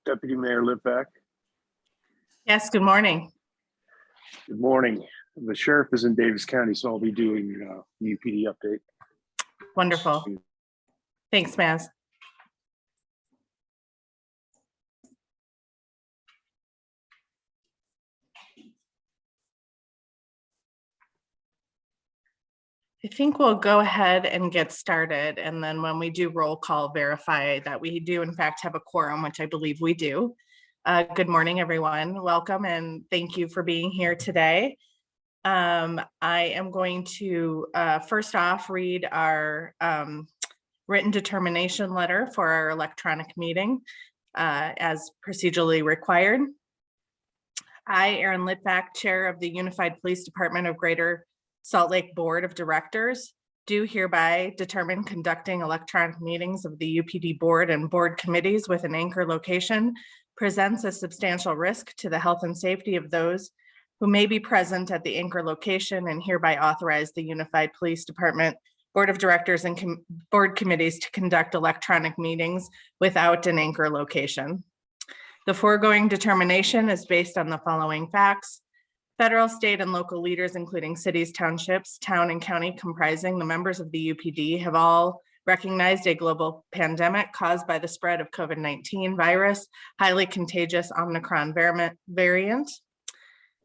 Deputy Mayor Litvak. Yes, good morning. Good morning. The sheriff is in Davis County, so I'll be doing the UPD update. Wonderful. Thanks, Maz. I think we'll go ahead and get started. And then when we do roll call, verify that we do in fact have a quorum, which I believe we do. Good morning, everyone. Welcome and thank you for being here today. I am going to first off read our written determination letter for our electronic meeting as procedurally required. I, Erin Litvak, Chair of the Unified Police Department of Greater Salt Lake Board of Directors, do hereby determine conducting electronic meetings of the UPD board and board committees with an anchor location presents a substantial risk to the health and safety of those who may be present at the anchor location, and hereby authorize the Unified Police Department Board of Directors and board committees to conduct electronic meetings without an anchor location. The foregoing determination is based on the following facts. Federal, state, and local leaders, including cities, townships, town, and county comprising the members of the UPD, have all recognized a global pandemic caused by the spread of COVID-19 virus, highly contagious Omicron variant.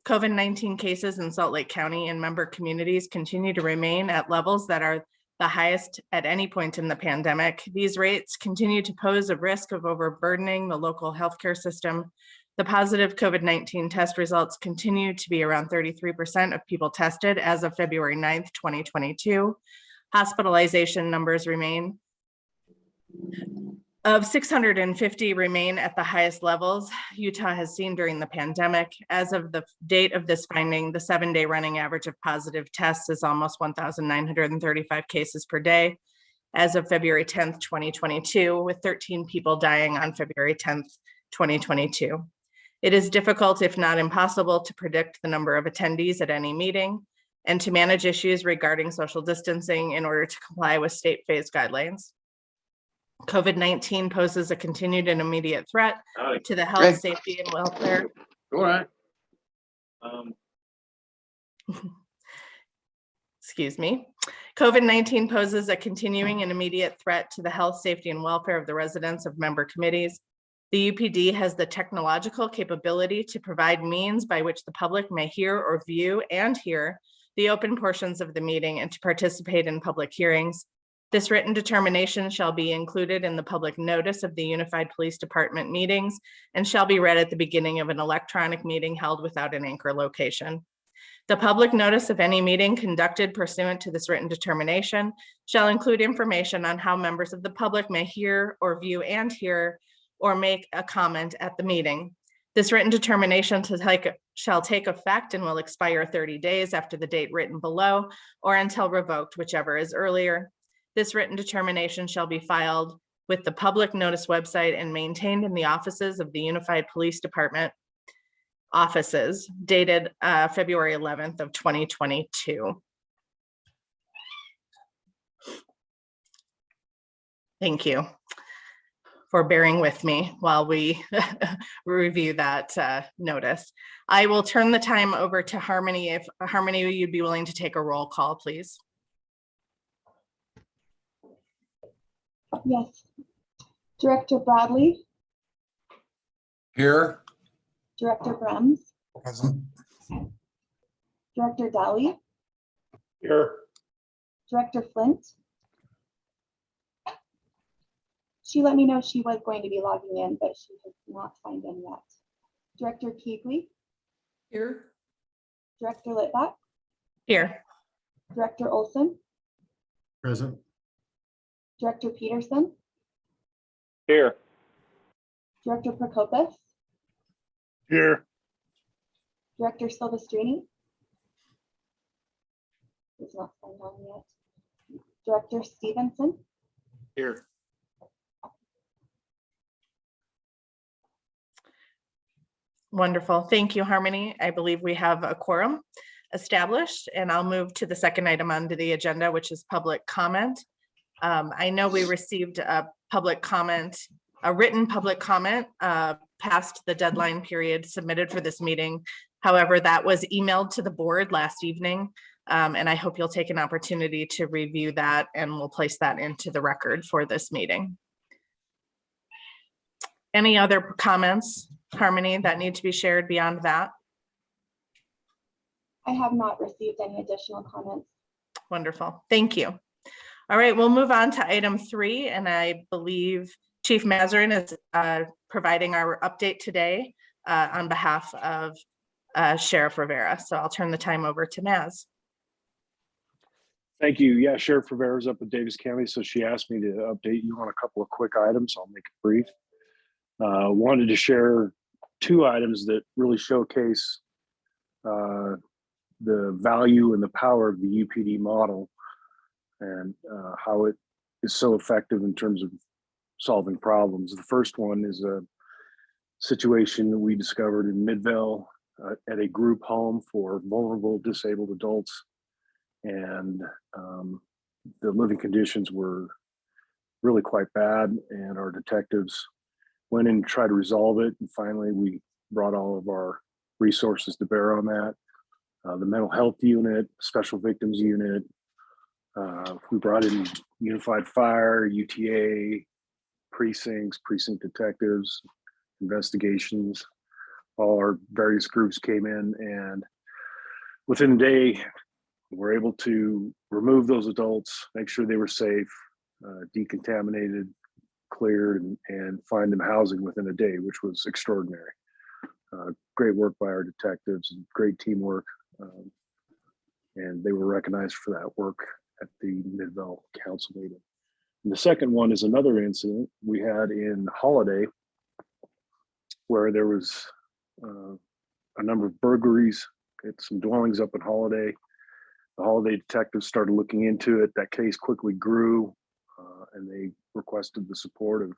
COVID-19 cases in Salt Lake County and member communities continue to remain at levels that are the highest at any point in the pandemic. These rates continue to pose a risk of overburdening the local healthcare system. The positive COVID-19 test results continue to be around 33% of people tested as of February 9th, 2022. Hospitalization numbers remain of 650 remain at the highest levels Utah has seen during the pandemic. As of the date of this finding, the 7-day running average of positive tests is almost 1,935 cases per day as of February 10th, 2022, with 13 people dying on February 10th, 2022. It is difficult, if not impossible, to predict the number of attendees at any meeting and to manage issues regarding social distancing in order to comply with state phase guidelines. COVID-19 poses a continued and immediate threat to the health, safety, and welfare. All right. Excuse me. COVID-19 poses a continuing and immediate threat to the health, safety, and welfare of the residents of member committees. The UPD has the technological capability to provide means by which the public may hear or view and hear the open portions of the meeting and to participate in public hearings. This written determination shall be included in the public notice of the Unified Police Department meetings and shall be read at the beginning of an electronic meeting held without an anchor location. The public notice of any meeting conducted pursuant to this written determination shall include information on how members of the public may hear or view and hear or make a comment at the meeting. This written determination shall take effect and will expire 30 days after the date written below or until revoked, whichever is earlier. This written determination shall be filed with the public notice website and maintained in the offices of the Unified Police Department offices, dated February 11th of 2022. Thank you for bearing with me while we review that notice. I will turn the time over to Harmony. If Harmony, you'd be willing to take a roll call, please. Yes. Director Bradley. Here. Director Brems. Present. Director Daly. Here. Director Flint. She let me know she was going to be logging in, but she has not signed in yet. Director Keegley. Here. Director Litvak. Here. Director Olson. Present. Director Peterson. Here. Director Prokopis. Here. Director Silvestrini. Is not signed on yet. Director Stevenson. Here. Wonderful. Thank you, Harmony. I believe we have a quorum established, and I'll move to the second item onto the agenda, which is public comment. I know we received a public comment, a written public comment past the deadline period submitted for this meeting. However, that was emailed to the board last evening, and I hope you'll take an opportunity to review that, and we'll place that into the record for this meeting. Any other comments, Harmony, that need to be shared beyond that? I have not received any additional comments. Wonderful. Thank you. All right, we'll move on to item 3, and I believe Chief Mazarin is providing our update today on behalf of Sheriff Rivera. So I'll turn the time over to Maz. Thank you. Yeah, Sheriff Rivera's up in Davis County, so she asked me to update you on a couple of quick items. I'll make it brief. Wanted to share 2 items that really showcase the value and the power of the UPD model and how it is so effective in terms of solving problems. The first one is a situation that we discovered in Midvale at a group home for vulnerable disabled adults. And the living conditions were really quite bad, and our detectives went in to try to resolve it. And finally, we brought all of our resources to bear on that. The mental health unit, special victims unit, we brought in unified fire, UTA, precincts, precinct detectives, investigations. All our various groups came in, and within a day, we're able to remove those adults, make sure they were safe, decontaminated, cleared, and find them housing within a day, which was extraordinary. Great work by our detectives and great teamwork. And they were recognized for that work at the Midvale Council meeting. And the second one is another incident we had in Holiday, where there was a number of burglaries at some dwellings up in Holiday. The Holiday detectives started looking into it. That case quickly grew, and they requested the support of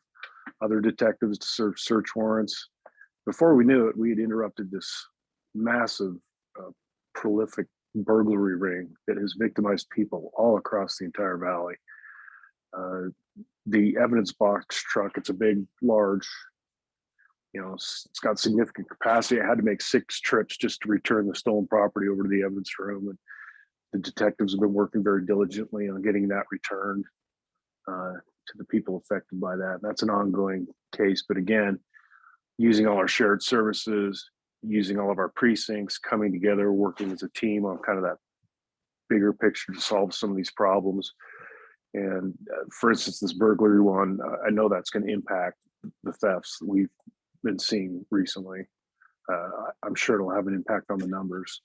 other detectives to serve search warrants. Before we knew it, we had interrupted this massive, prolific burglary ring that has victimized people all across the entire valley. The evidence box truck, it's a big, large, it's got significant capacity. I had to make 6 trips just to return the stolen property over to the evidence room. And the detectives have been working very diligently on getting that returned to the people affected by that. And that's an ongoing case. But again, using all our shared services, using all of our precincts, coming together, working as a team on kind of that bigger picture to solve some of these problems. And for instance, this burglary one, I know that's going to impact the thefts that we've been seeing recently. I'm sure it'll have an impact on the numbers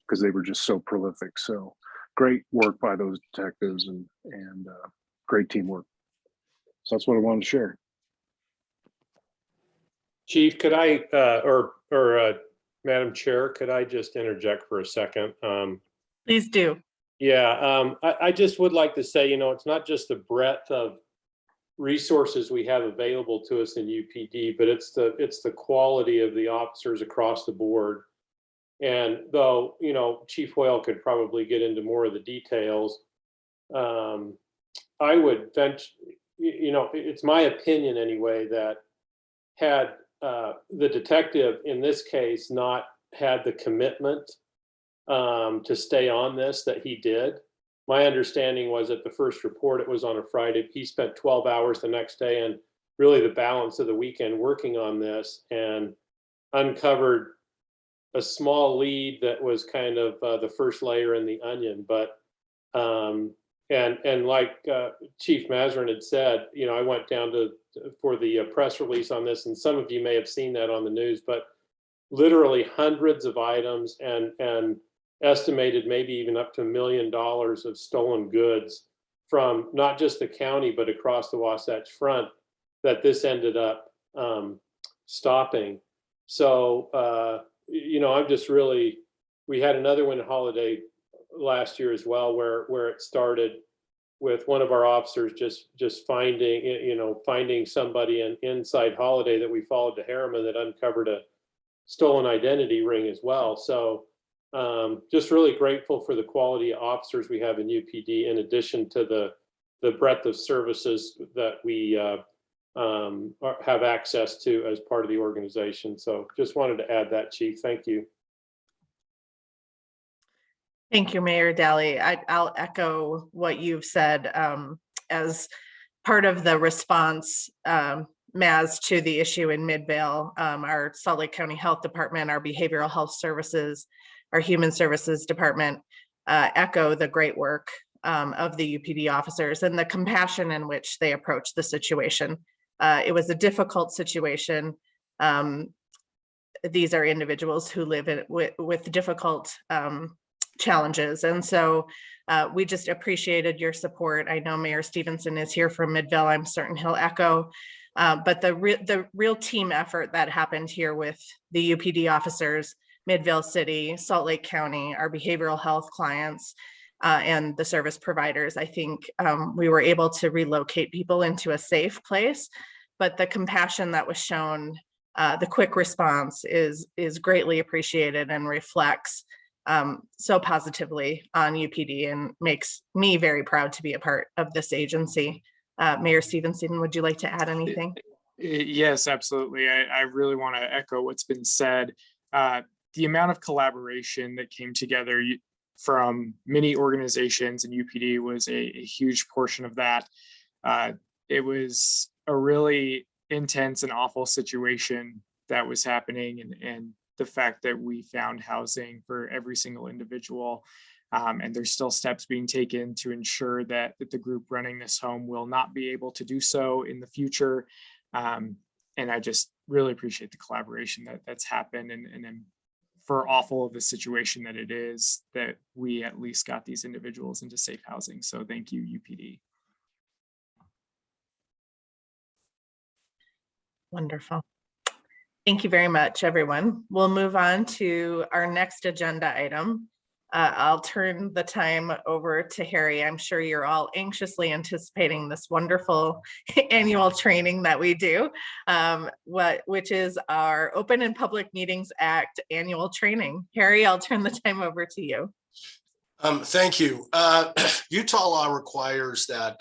because they were just so prolific. So great work by those detectives and great teamwork. So that's what I wanted to share. Chief, could I, or Madam Chair, could I just interject for a second? Please do. Yeah, I just would like to say, it's not just the breadth of resources we have available to us in UPD, but it's the quality of the officers across the board. And though, Chief Hoyle could probably get into more of the details, I would venture, it's my opinion anyway, that had the detective in this case not had the commitment to stay on this that he did. My understanding was at the first report, it was on a Friday. He spent 12 hours the next day and really the balance of the weekend working on this and uncovered a small lead that was kind of the first layer in the onion. But and like Chief Mazarin had said, I went down for the press release on this, and some of you may have seen that on the news, but literally hundreds of items and estimated maybe even up to $1 million of stolen goods from not just the county, but across the Wasatch Front that this ended up stopping. So, I'm just really, we had another one at Holiday last year as well, where it started with one of our officers just finding somebody inside Holiday that we followed to Harriman that uncovered a stolen identity ring as well. So just really grateful for the quality of officers we have in UPD, in addition to the breadth of services that we or have access to as part of the organization. So just wanted to add that, Chief. Thank you. Thank you, Mayor Daly. I'll echo what you've said as part of the response, Maz, to the issue in Midvale. Our Salt Lake County Health Department, our Behavioral Health Services, our Human Services Department echo the great work of the UPD officers and the compassion in which they approach the situation. It was a difficult situation. These are individuals who live with difficult challenges. And so we just appreciated your support. I know Mayor Stevenson is here from Midvale. I'm certain he'll echo. But the real team effort that happened here with the UPD officers, Midvale City, Salt Lake County, our behavioral health clients, and the service providers, I think we were able to relocate people into a safe place. But the compassion that was shown, the quick response is greatly appreciated and reflects so positively on UPD and makes me very proud to be a part of this agency. Mayor Stevenson, would you like to add anything? Yes, absolutely. I really want to echo what's been said. The amount of collaboration that came together from many organizations and UPD was a huge portion of that. It was a really intense and awful situation that was happening, and the fact that we found housing for every single individual. And there's still steps being taken to ensure that the group running this home will not be able to do so in the future. And I just really appreciate the collaboration that's happened, and for awful of the situation that it is, that we at least got these individuals into safe housing. So thank you, UPD. Wonderful. Thank you very much, everyone. We'll move on to our next agenda item. I'll turn the time over to Harry. I'm sure you're all anxiously anticipating this wonderful annual training that we do, which is our Open and Public Meetings Act annual training. Harry, I'll turn the time over to you. Thank you. Utah law requires that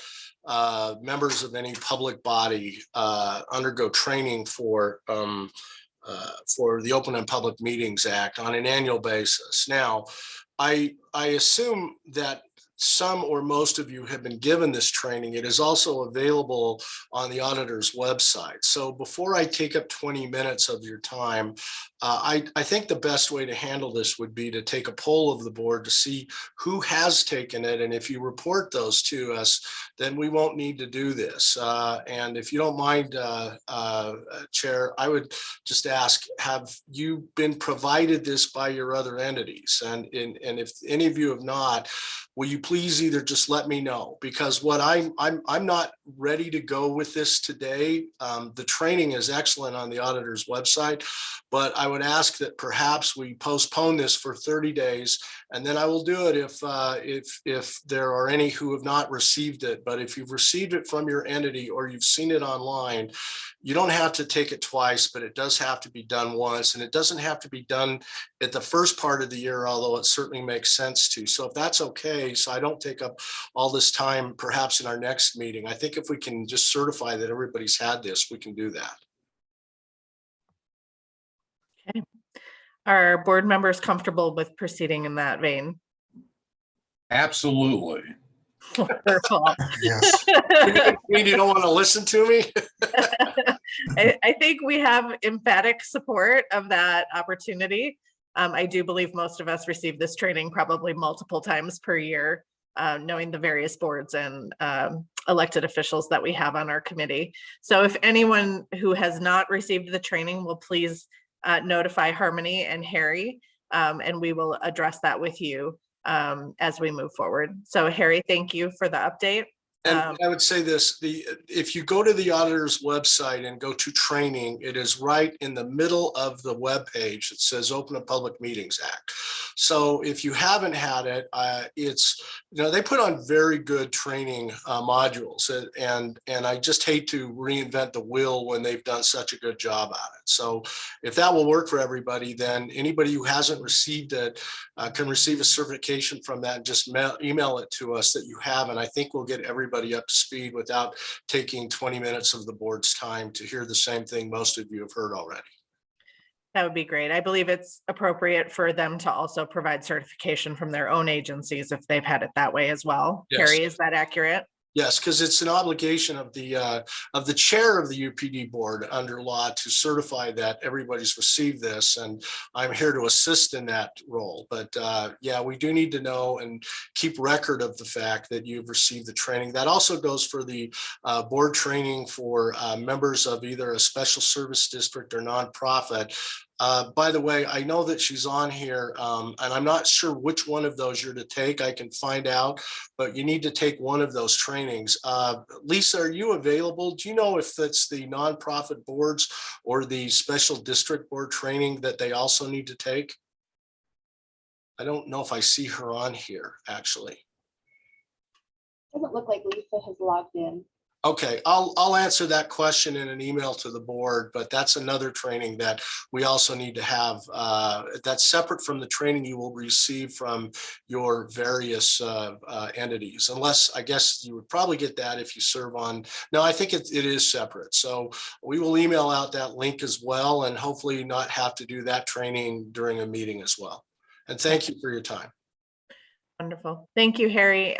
members of any public body undergo training for the Open and Public Meetings Act on an annual basis. Now, I assume that some or most of you have been given this training. It is also available on the auditor's website. So before I take up 20 minutes of your time, I think the best way to handle this would be to take a poll of the board to see who has taken it. And if you report those to us, then we won't need to do this. And if you don't mind, Chair, I would just ask, have you been provided this by your other entities? And if any of you have not, will you please either just let me know? Because what I'm not ready to go with this today. The training is excellent on the auditor's website, but I would ask that perhaps we postpone this for 30 days, and then I will do it if there are any who have not received it. But if you've received it from your entity or you've seen it online, you don't have to take it twice, but it does have to be done once, and it doesn't have to be done at the first part of the year, although it certainly makes sense to. So if that's okay, so I don't take up all this time, perhaps in our next meeting, I think if we can just certify that everybody's had this, we can do that. Okay. Are board members comfortable with proceeding in that vein? Absolutely. Wonderful. Yes. You mean you don't want to listen to me? I think we have emphatic support of that opportunity. I do believe most of us receive this training probably multiple times per year, knowing the various boards and elected officials that we have on our committee. So if anyone who has not received the training will please notify Harmony and Harry, and we will address that with you as we move forward. So Harry, thank you for the update. And I would say this, if you go to the auditor's website and go to training, it is right in the middle of the web page. It says Open and Public Meetings Act. So if you haven't had it, it's, they put on very good training modules, and I just hate to reinvent the wheel when they've done such a good job at it. So if that will work for everybody, then anybody who hasn't received it can receive a certification from that and just email it to us that you have, and I think we'll get everybody everybody up to speed without taking 20 minutes of the board's time to hear the same thing most of you have heard already. That would be great. I believe it's appropriate for them to also provide certification from their own agencies if they've had it that way as well. Yes. Carrie, is that accurate? Yes, because it's an obligation of the chair of the UPD board under law to certify that everybody's received this, and I'm here to assist in that role. But yeah, we do need to know and keep record of the fact that you've received the training. That also goes for the board training for members of either a special service district or nonprofit. By the way, I know that she's on here, and I'm not sure which one of those you're to take. I can find out, but you need to take one of those trainings. Lisa, are you available? Do you know if that's the nonprofit boards or the special district board training that they also need to take? I don't know if I see her on here, actually. Doesn't look like Lisa has logged in. Okay, I'll answer that question in an email to the board, but that's another training that we also need to have. That's separate from the training you will receive from your various entities, unless I guess you would probably get that if you serve on. No, I think it is separate. So we will email out that link as well, and hopefully not have to do that training during a meeting as well. And thank you for your time. Wonderful. Thank you, Harry.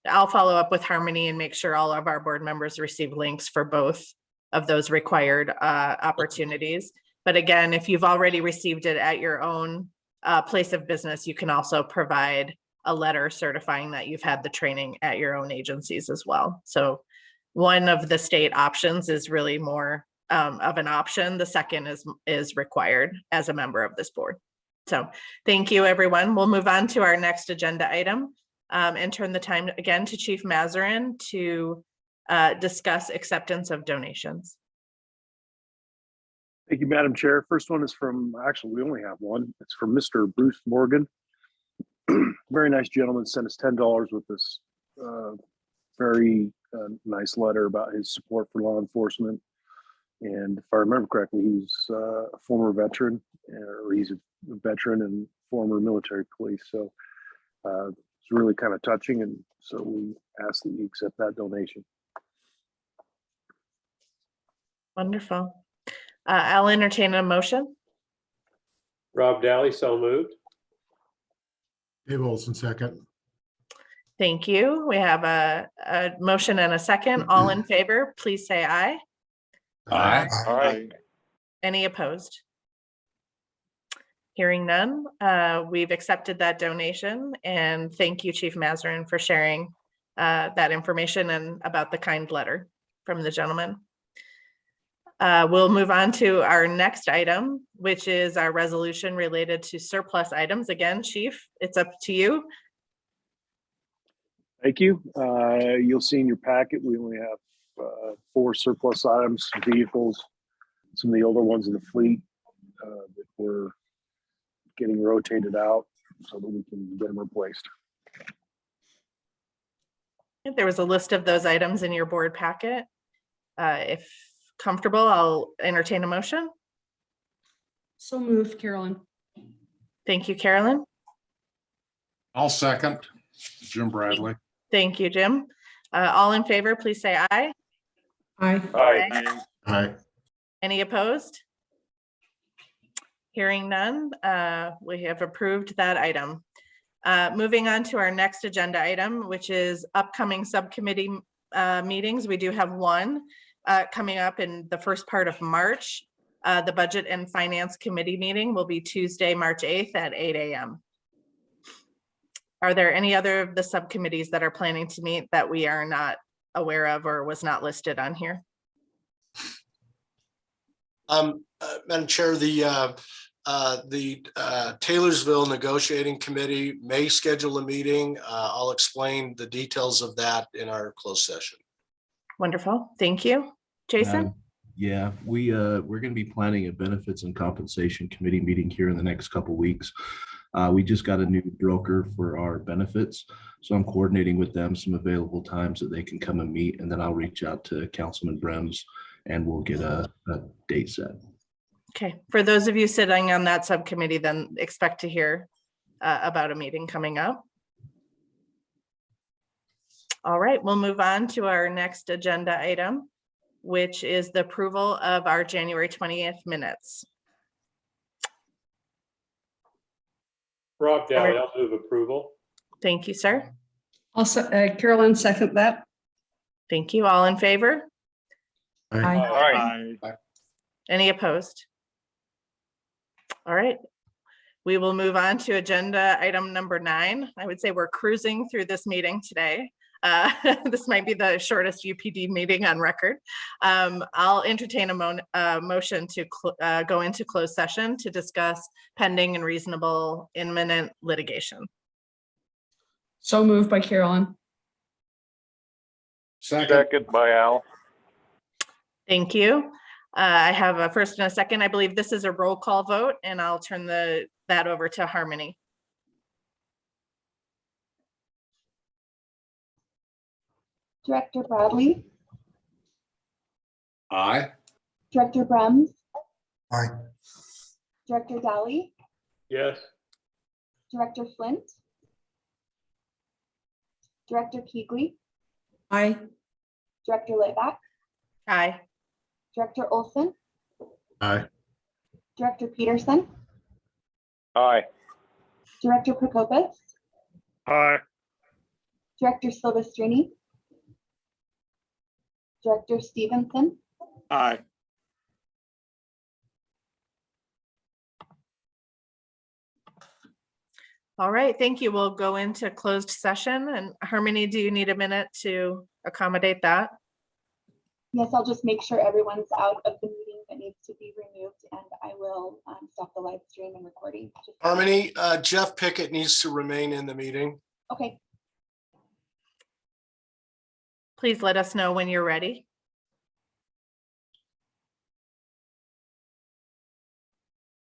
I'll follow up with Harmony and make sure all of our board members receive links for both of those required opportunities. But again, if you've already received it at your own place of business, you can also provide a letter certifying that you've had the training at your own agencies as well. So one of the state options is really more of an option. The second is required as a member of this board. So thank you, everyone. We'll move on to our next agenda item. And turn the time again to Chief Mazarin to discuss acceptance of donations. Thank you, Madam Chair. First one is from, actually, we only have one. It's from Mr. Bruce Morgan. Very nice gentleman, sent us $10 with this very nice letter about his support for law enforcement. And if I remember correctly, he's a former veteran, or he's a veteran and former military police. So it's really kind of touching, and so we ask that you accept that donation. Wonderful. I'll entertain a motion. Rob Daly, so moved. Dave Olson, second. Thank you. We have a motion and a second. All in favor, please say aye. Aye. Any opposed? Hearing none, we've accepted that donation, and thank you, Chief Mazarin, for sharing that information and about the kind letter from the gentleman. We'll move on to our next item, which is our resolution related to surplus items. Again, Chief, it's up to you. Thank you. You'll see in your packet, we only have 4 surplus items, vehicles, some of the older ones in the fleet that we're getting rotated out so that we can get them replaced. There was a list of those items in your board packet. If comfortable, I'll entertain a motion. So moved, Carolyn. Thank you, Carolyn. I'll second. Jim Bradley. Thank you, Jim. All in favor, please say aye. Aye. Aye. Any opposed? Hearing none, we have approved that item. Moving on to our next agenda item, which is upcoming subcommittee meetings. We do have one coming up in the first part of March. The Budget and Finance Committee meeting will be Tuesday, March 8th at 8 a.m. Are there any other of the subcommittees that are planning to meet that we are not aware of or was not listed on here? Madam Chair, the Taylorsville Negotiating Committee may schedule a meeting. I'll explain the details of that in our closed session. Wonderful. Thank you. Jason? Yeah, we're going to be planning a benefits and compensation committee meeting here in the next couple weeks. We just got a new broker for our benefits, so I'm coordinating with them some available times that they can come and meet, and then I'll reach out to Councilman Brems and we'll get a date set. Okay, for those of you sitting on that subcommittee, then expect to hear about a meeting coming up. All right, we'll move on to our next agenda item, which is the approval of our January 20th minutes. Rob Dowdy, I'll move approval. Thank you, sir. Also, Carolyn, second that. Thank you. All in favor? Aye. Aye. Any opposed? All right. We will move on to agenda item number 9. I would say we're cruising through this meeting today. This might be the shortest UPD meeting on record. I'll entertain a motion to go into closed session to discuss pending and reasonable imminent litigation. So moved by Carolyn. Second. by Al. Thank you. I have a first and a second. I believe this is a roll call vote, and I'll turn that over to Harmony. Director Bradley, Aye. Director Brems, Aye. Director Dowley, Yes. Director Flint, Director Keegley, Aye. Director Layback, Aye. Director Olson, Aye. Director Peterson, Aye. Director Prokopis, Aye. Director Silvestrini, Director Stevenson, Aye. All right, thank you. We'll go into closed session. And Harmony, do you need a minute to accommodate that? yes, I'll just make sure everyone's out of the meeting that needs to be removed, and I will stop the live stream and recording. Harmony, Jeff Pickett needs to remain in the meeting. Okay. Please let us know when you're ready.